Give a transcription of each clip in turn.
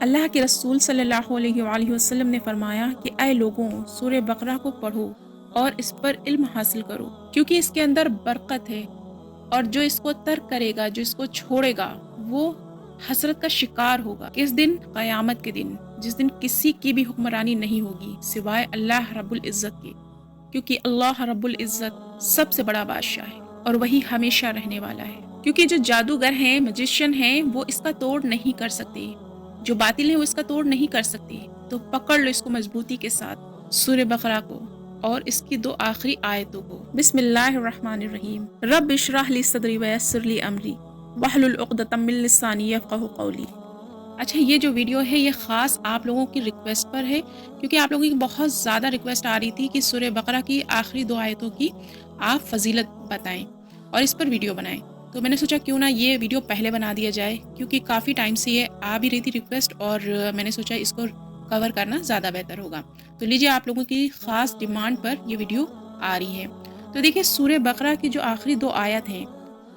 اللہ کے رسول صلی اللہ علیہ وآلہ وسلم نے فرمایا کہ اے لوگوں، سورہ بقرہ کو پڑھو اور اس پر علم حاصل کرو، کیونکہ اس کے اندر برکت ہے، اور جو اس کو ترک کرے گا، جو اس کو چھوڑے گا، وہ حسرت کا شکار ہوگا کس دن؟ قیامت کے دن، جس دن کسی کی بھی حکمرانی نہیں ہوگی سوائے اللہ رب العزت کے، کیونکہ اللہ رب العزت سب سے بڑا بادشاہ ہے اور وہی ہمیشہ رہنے والا ہے۔ کیونکہ جو جادوگر ہیں، میجیشین ہیں، وہ اس کا توڑ نہیں کر سکتے، جو باطل ہیں وہ اس کا توڑ نہیں کر سکتے۔ تو پکڑ لو اس کو مضبوطی کے ساتھ، سورہ بقرہ کو اور اس کی 2 آخری آیتوں کو۔ بسم اللہ الرحمن الرحیم، رب اشرح لی صدری ویسر لی امری واحلل عقدۃ من لسانی یفقہوا قولی۔ اچھا، یہ جو ویڈیو ہے یہ خاص آپ لوگوں کی ریکویسٹ پر ہے، کیونکہ آپ لوگوں کی بہت زیادہ ریکویسٹ آ رہی تھی کہ سورہ بقرہ کی آخری 2 آیتوں کی آپ فضیلت بتائیں اور اس پر ویڈیو بنائیں۔ تو میں نے سوچا کیوں نہ یہ ویڈیو پہلے بنا دیا جائے، کیونکہ کافی ٹائم سے یہ آ بھی رہی تھی ریکویسٹ، اور میں نے سوچا اس کو کور کرنا زیادہ بہتر ہوگا۔ تو لیجیے، آپ لوگوں کی خاص ڈیمانڈ پر یہ ویڈیو آ رہی ہے۔ تو دیکھیں، سورہ بقرہ کی جو آخری 2 آیت ہیں،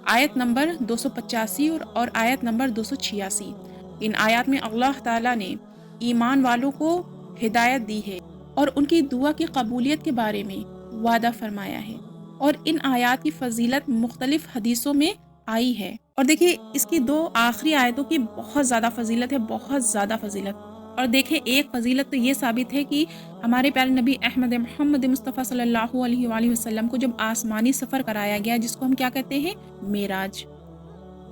آیت نمبر 285 اور آیت نمبر 286، ان آیات میں اللہ تعالیٰ نے ایمان والوں کو ہدایت دی ہے اور ان کی دعا کی قبولیت کے بارے میں وعدہ فرمایا ہے، اور ان آیات کی فضیلت مختلف حدیثوں میں آئی ہے۔ اور دیکھیں، اس کی 2 آخری آیتوں کی بہت زیادہ فضیلت ہے، بہت زیادہ فضیلت۔ اور دیکھیں، ایک فضیلت تو یہ ثابت ہے کہ ہمارے پیارے نبی احمد محمد مصطفیٰ صلی اللہ علیہ وآلہ وسلم کو جب آسمانی سفر کرایا گیا، جس کو ہم کیا کہتے ہیں؟ معراج۔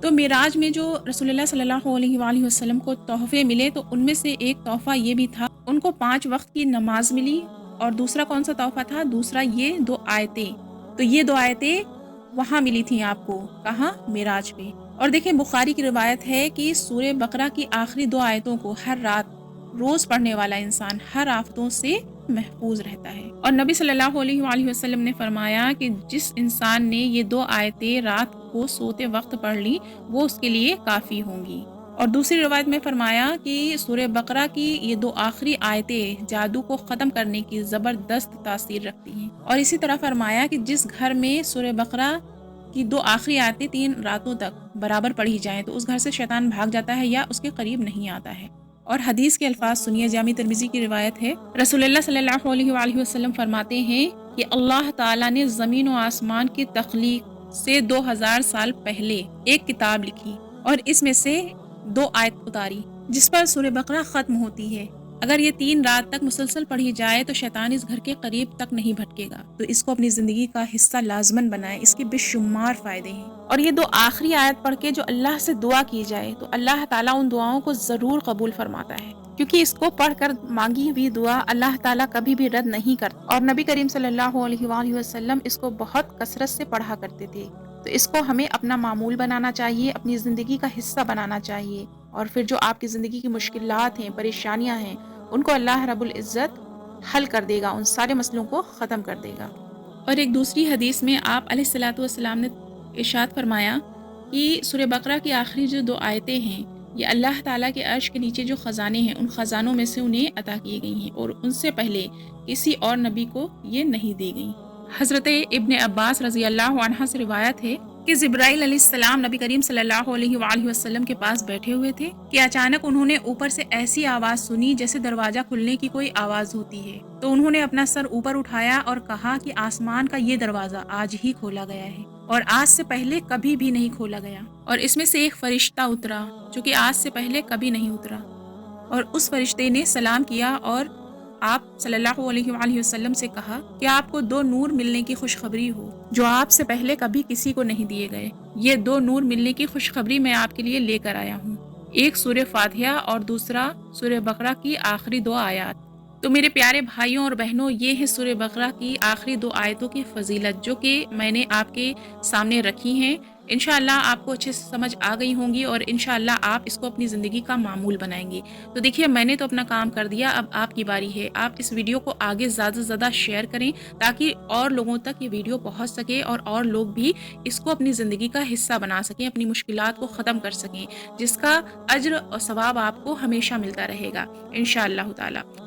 تو معراج میں جو رسول اللہ صلی اللہ علیہ وآلہ وسلم کو تحفے ملے، تو ان میں سے ایک تحفہ یہ بھی تھا، ان کو 5 وقت کی نماز ملی، اور دوسرا کون سا تحفہ تھا؟ دوسرا یہ 2 آیتیں۔ تو یہ 2 آیتیں وہاں ملی تھیں آپ کو، کہاں؟ معراج پہ۔ اور دیکھیں، بخاری کی روایت ہے کہ سورہ بقرہ کی آخری 2 آیتوں کو ہر رات روز پڑھنے والا انسان ہر آفتوں سے محفوظ رہتا ہے۔ اور نبی صلی اللہ علیہ وآلہ وسلم نے فرمایا کہ جس انسان نے یہ 2 آیتیں رات کو سوتے وقت پڑھ لی، وہ اس کے لیے کافی ہوں گی۔ اور دوسری روایت میں فرمایا کہ سورہ بقرہ کی یہ 2 آخری آیتیں جادو کو ختم کرنے کی زبردست تاثیر رکھتی ہیں۔ اور اسی طرح فرمایا کہ جس گھر میں سورہ بقرہ کی 2 آخری آیتیں 3 راتوں تک برابر پڑھی جائیں، تو اس گھر سے شیطان بھاگ جاتا ہے یا اس کے قریب نہیں آتا ہے۔ اور حدیث کے الفاظ سنیے، جامع ترمذی کی روایت ہے، رسول اللہ صلی اللہ علیہ وآلہ وسلم فرماتے ہیں کہ اللہ تعالیٰ نے زمین و آسمان کی تخلیق سے 2000 سال پہلے ایک کتاب لکھی، اور اس میں سے 2 آیت اتاری جس پر سورہ بقرہ ختم ہوتی ہے۔ اگر یہ 3 رات تک مسلسل پڑھی جائے تو شیطان اس گھر کے قریب تک نہیں بھٹکے گا۔ تو اس کو اپنی زندگی کا حصہ لازماً بنائیں، اس کے بے شمار فائدے ہیں۔ اور یہ 2 آخری آیت پڑھ کے جو اللہ سے دعا کی جائے تو اللہ تعالیٰ ان دعاؤں کو ضرور قبول فرماتا ہے، کیونکہ اس کو پڑھ کر مانگی ہوئی دعا اللہ تعالیٰ کبھی بھی رد نہیں کرتا۔ اور نبی کریم صلی اللہ علیہ وآلہ وسلم اس کو بہت کثرت سے پڑھا کرتے تھے۔ تو اس کو ہمیں اپنا معمول بنانا چاہیے، اپنی زندگی کا حصہ بنانا چاہیے، اور پھر جو آپ کی زندگی کی مشکلات ہیں، پریشانیاں ہیں، ان کو اللہ رب العزت حل کر دے گا، ان سارے مسئلوں کو ختم کر دے گا۔ اور ایک دوسری حدیث میں آپ علیہ الصلوۃ والسلام نے ارشاد فرمایا کہ سورہ بقرہ کی آخری جو 2 آیتیں ہیں، یہ اللہ تعالیٰ کے عرش کے نیچے جو خزانے ہیں، ان خزانوں میں سے انہیں عطا کی گئی ہیں، اور ان سے پہلے کسی اور نبی کو یہ نہیں دی گئیں۔ حضرت ابن عباس رضی اللہ عنہ سے روایت ہے کہ جبرائیل علیہ السلام نبی کریم صلی اللہ علیہ وآلہ وسلم کے پاس بیٹھے ہوئے تھے کہ اچانک انہوں نے اوپر سے ایسی آواز سنی جیسے دروازہ کھلنے کی کوئی آواز ہوتی ہے۔ تو انہوں نے اپنا سر اوپر اٹھایا اور کہا کہ آسمان کا یہ دروازہ آج ہی کھولا گیا ہے، اور آج سے پہلے کبھی بھی نہیں کھولا گیا۔ اور اس میں سے ایک فرشتہ اترا جو کہ آج سے پہلے کبھی نہیں اترا، اور اس فرشتے نے سلام کیا اور آپ صلی اللہ علیہ وآلہ وسلم سے کہا کہ آپ کو 2 نور ملنے کی خوشخبری ہو جو آپ سے پہلے کبھی کسی کو نہیں دیے گئے۔ یہ 2 نور ملنے کی خوشخبری میں آپ کے لیے لے کر آیا ہوں، ایک سورہ فاتحہ اور دوسرا سورہ بقرہ کی آخری 2 آیات۔ تو میرے پیارے بھائیوں اور بہنوں، یہ ہے سورہ بقرہ کی آخری 2 آیتوں کی فضیلت، جو کہ میں نے آپ کے سامنے رکھی ہیں۔ انشاءاللہ آپ کو اچھے سے سمجھ آ گئی ہوں گی، اور انشاءاللہ آپ اس کو اپنی زندگی کا معمول بنائیں گے۔ تو دیکھیے، میں نے تو اپنا کام کر دیا، اب آپ کی باری ہے۔ آپ اس ویڈیو کو آگے زیادہ سے زیادہ شیئر کریں تاکہ اور لوگوں تک یہ ویڈیو پہنچ سکے، اور لوگ بھی اس کو اپنی زندگی کا حصہ بنا سکیں، اپنی مشکلات کو ختم کر سکیں، جس کا اجر اور ثواب آپ کو ہمیشہ ملتا رہے گا انشاءاللہ تعالی۔